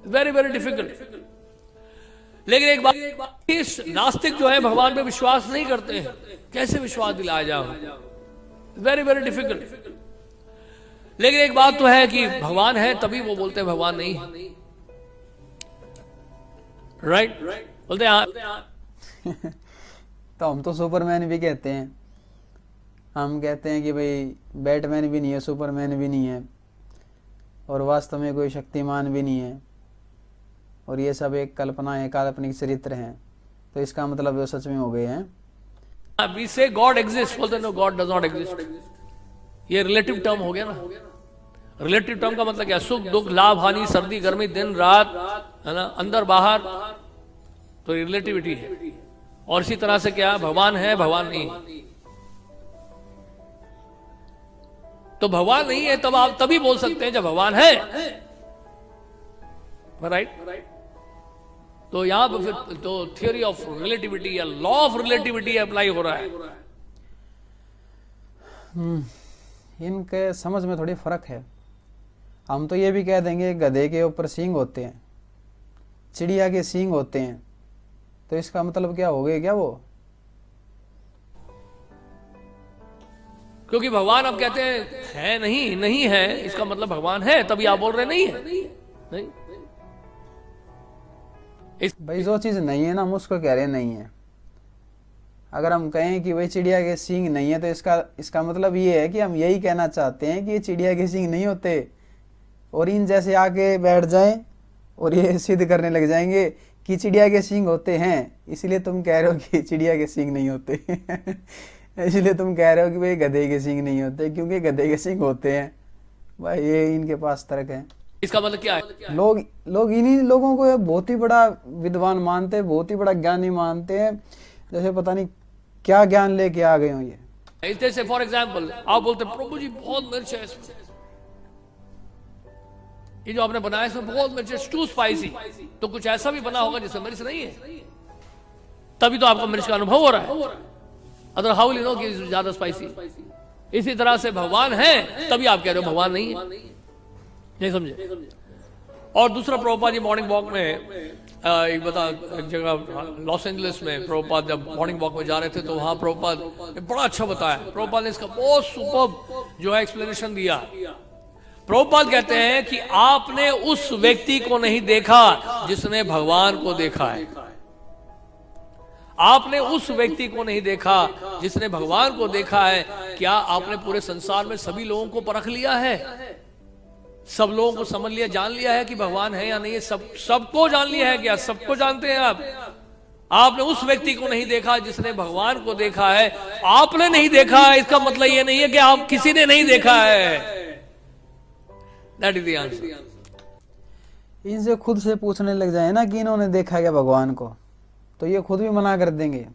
Very very difficult. लेकिन एक बात, इस नास्तिक जो है भगवान पे विश्वास नहीं करते हैं, कैसे विश्वास दिलाया जाए? Very very difficult. लेकिन एक बात तो है कि भगवान है तभी वो बोलते हैं भगवान नहीं है। राइट? बोलते हैं हाँ। तो हम तो सुपरमैन भी कहते हैं, हम कहते हैं कि भाई बैटमैन भी नहीं है, सुपरमैन भी नहीं है, और वास्तव में कोई शक्तिमान भी नहीं है, और ये सब एक कल्पना है, काल्पनिक चरित्र हैं। तो इसका मतलब वो सच में हो गए हैं। We say God exists, बोलते no God does not exist. ये रिलेटिव टर्म हो गया ना। रिलेटिव टर्म का मतलब क्या? सुख दुख, लाभ हानि, सर्दी गर्मी, दिन रात, है ना, अंदर बाहर, तो रिलेटिविटी है। और इसी तरह से क्या, भगवान है भगवान नहीं है। तो भगवान नहीं है तब आप तभी बोल सकते हैं जब भगवान है। राइट? तो यहां पर फिर तो थियोरी ऑफ रिलेटिविटी या लॉ ऑफ रिलेटिविटी अप्लाई हो रहा है। इनके समझ में थोड़ी फर्क है। हम तो ये भी कह देंगे गधे के ऊपर सींग होते हैं, चिड़िया के सींग होते हैं, तो इसका मतलब क्या हो गया क्या वो? क्योंकि भगवान अब कहते हैं है नहीं, नहीं है, इसका मतलब भगवान है तभी आप बोल रहे नहीं है। नहीं भाई जो चीज नहीं है ना, हम उसको कह रहे नहीं है। अगर हम कहें कि भाई चिड़िया के सींग नहीं है, तो इसका मतलब ये है कि हम यही कहना चाहते हैं कि ये चिड़िया के सींग नहीं होते, और इन जैसे आके बैठ जाएं और ये सिद्ध करने लग जाएंगे कि चिड़िया के सींग होते हैं, इसलिए तुम कह रहे हो कि चिड़िया के सींग नहीं होते। इसलिए तुम कह रहे हो कि भाई गधे के सींग नहीं होते, क्योंकि गधे के सींग होते हैं। भाई ये इनके पास तर्क है। इसका मतलब क्या है? लोग इन्हीं लोगों को बहुत ही बड़ा विद्वान मानते हैं, बहुत ही बड़ा ज्ञानी मानते हैं, जैसे पता नहीं क्या ज्ञान लेके आ गए हो ये। जैसे फॉर एग्जाम्पल आप बोलते प्रभु जी बहुत मिर्च है इसमें, ये जो आपने बनाया इसमें बहुत मिर्च है, टू स्पाइसी। तो कुछ ऐसा भी बना होगा जिसमें मिर्च नहीं है, तभी तो आपको मिर्च का अनुभव हो रहा है। अदर हाउ यू नो कि ज्यादा स्पाइसी? इसी तरह से भगवान है तभी आप कह रहे हो भगवान नहीं है। नहीं समझे? और दूसरा, प्रभुपाद जी मॉर्निंग वॉक में एक जगह लॉस एंजलिस में प्रभुपाद जब मॉर्निंग वॉक में जा रहे थे, तो वहां प्रभुपाद ने बड़ा अच्छा बताया। प्रभुपाद ने इसका बहुत सुपर्ब जो है एक्सप्लेनेशन दिया। प्रभुपाद कहते हैं कि आपने उस व्यक्ति को नहीं देखा जिसने भगवान को देखा है। आपने उस व्यक्ति को नहीं देखा जिसने भगवान को देखा है। क्या आपने पूरे संसार में सभी लोगों को परख लिया है? सब लोगों को समझ लिया, जान लिया है कि भगवान है या नहीं है? सबको जान लिया है क्या? सबको जानते हैं आप? आपने उस व्यक्ति को नहीं देखा जिसने भगवान को देखा है। आपने नहीं देखा, इसका मतलब ये नहीं है कि आप किसी ने नहीं देखा है। That is the answer. इनसे खुद से पूछने लग जाए ना कि इन्होंने देखा क्या भगवान को, तो ये खुद भी मना कर देंगे,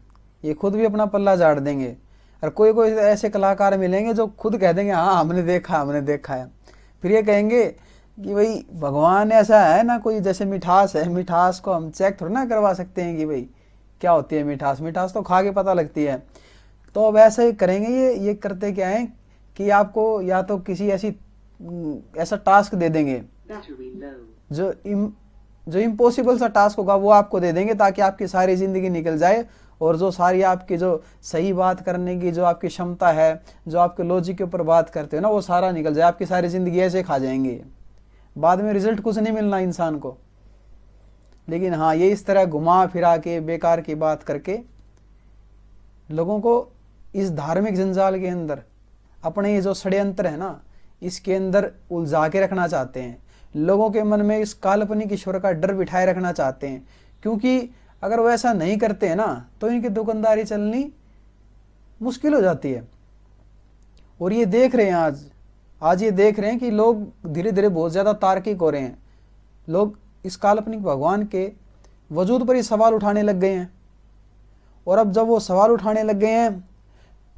ये खुद भी अपना पल्ला झाड़ देंगे। और कोई कोई ऐसे कलाकार मिलेंगे जो खुद कह देंगे हाँ हमने देखा है। फिर ये कहेंगे कि भाई भगवान ऐसा है ना, कोई जैसे मिठास है, मिठास को हम चेक थोड़ा ना करवा सकते हैं कि भाई क्या होती है मिठास, मिठास तो खा के पता लगती है। तो अब ऐसा ही करेंगे, ये करते क्या है कि आपको या तो किसी ऐसा टास्क दे देंगे जो इम्पॉसिबल सा टास्क होगा वो आपको दे देंगे, ताकि आपकी सारी जिंदगी निकल जाए, और जो सारी आपकी जो सही बात करने की जो आपकी क्षमता है, जो आपके लॉजिक के ऊपर बात करते हो ना, वो सारा निकल जाए। आपकी सारी जिंदगी ऐसे खा जाएंगे, बाद में रिजल्ट कुछ नहीं मिलना इंसान को। लेकिन हाँ, ये इस तरह घुमा फिरा के बेकार की बात करके लोगों को इस धार्मिक जंजाल के अंदर, अपने ये जो षड्यंत्र है ना, इसके अंदर उलझा के रखना चाहते हैं। लोगों के मन में इस काल्पनिक ईश्वर का डर बिठाए रखना चाहते हैं, क्योंकि अगर वो ऐसा नहीं करते हैं ना, तो इनकी दुकानदारी चलनी मुश्किल हो जाती है। और ये देख रहे हैं आज ये देख रहे हैं कि लोग धीरे धीरे बहुत ज़्यादा तार्किक हो रहे हैं। लोग इस काल्पनिक भगवान के वजूद पर ही सवाल उठाने लग गए हैं, और अब जब वो सवाल उठाने लग गए हैं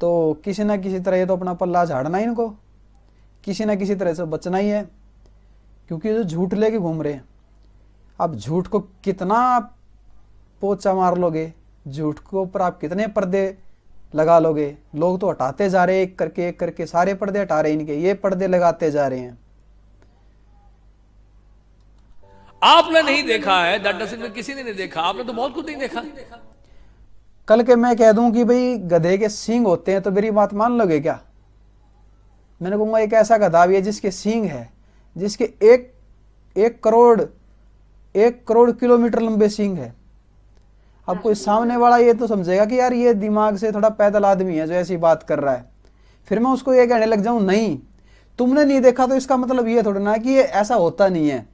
तो किसी ना किसी तरह ये तो अपना पल्ला झाड़ना ही, इनको किसी ना किसी तरह से बचना ही है, क्योंकि जो झूठ लेके घूम रहे हैं। अब झूठ को कितना आप पोचा मार लोगे, झूठ के ऊपर आप कितने पर्दे लगा लोगे? लोग तो हटाते जा रहे हैं, एक करके सारे पर्दे हटा रहे हैं इनके, ये पर्दे लगाते जा रहे हैं। आपने नहीं देखा है, दैट डजंट मीन किसी ने नहीं देखा, आपने तो बहुत कुछ नहीं देखा। कल के मैं कह दूं कि भाई गधे के सींग होते हैं तो मेरी बात मान लोगे क्या? मैंने कहूंगा एक ऐसा गधा भी है जिसके सींग है, जिसके एक करोड़ किलोमीटर लंबे सींग है। अब कोई सामने वाला ये तो समझेगा कि यार ये दिमाग से थोड़ा पैदल आदमी है जो ऐसी बात कर रहा है। फिर मैं उसको ये कहने लग जाऊं नहीं तुमने नहीं देखा तो इसका मतलब ये थोड़ा ना कि ये ऐसा होता नहीं है।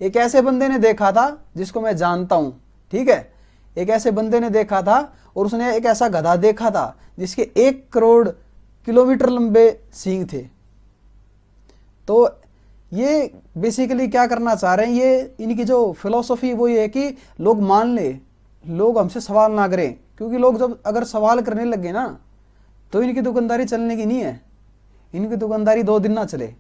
एक ऐसे बंदे ने देखा था जिसको मैं जानता हूं, ठीक है, एक ऐसे बंदे ने देखा था और उसने एक ऐसा गधा देखा था जिसके 1 करोड़ किलोमीटर लंबे सींग थे। तो ये बेसिकली क्या करना चाह रहे हैं, ये इनकी जो फिलॉसफी वो ये है कि लोग मान ले, लोग हमसे सवाल ना करें, क्योंकि लोग जब अगर सवाल करने लगे ना तो इनकी दुकानदारी चलने की नहीं है, इनकी दुकानदारी 2 दिन ना चले।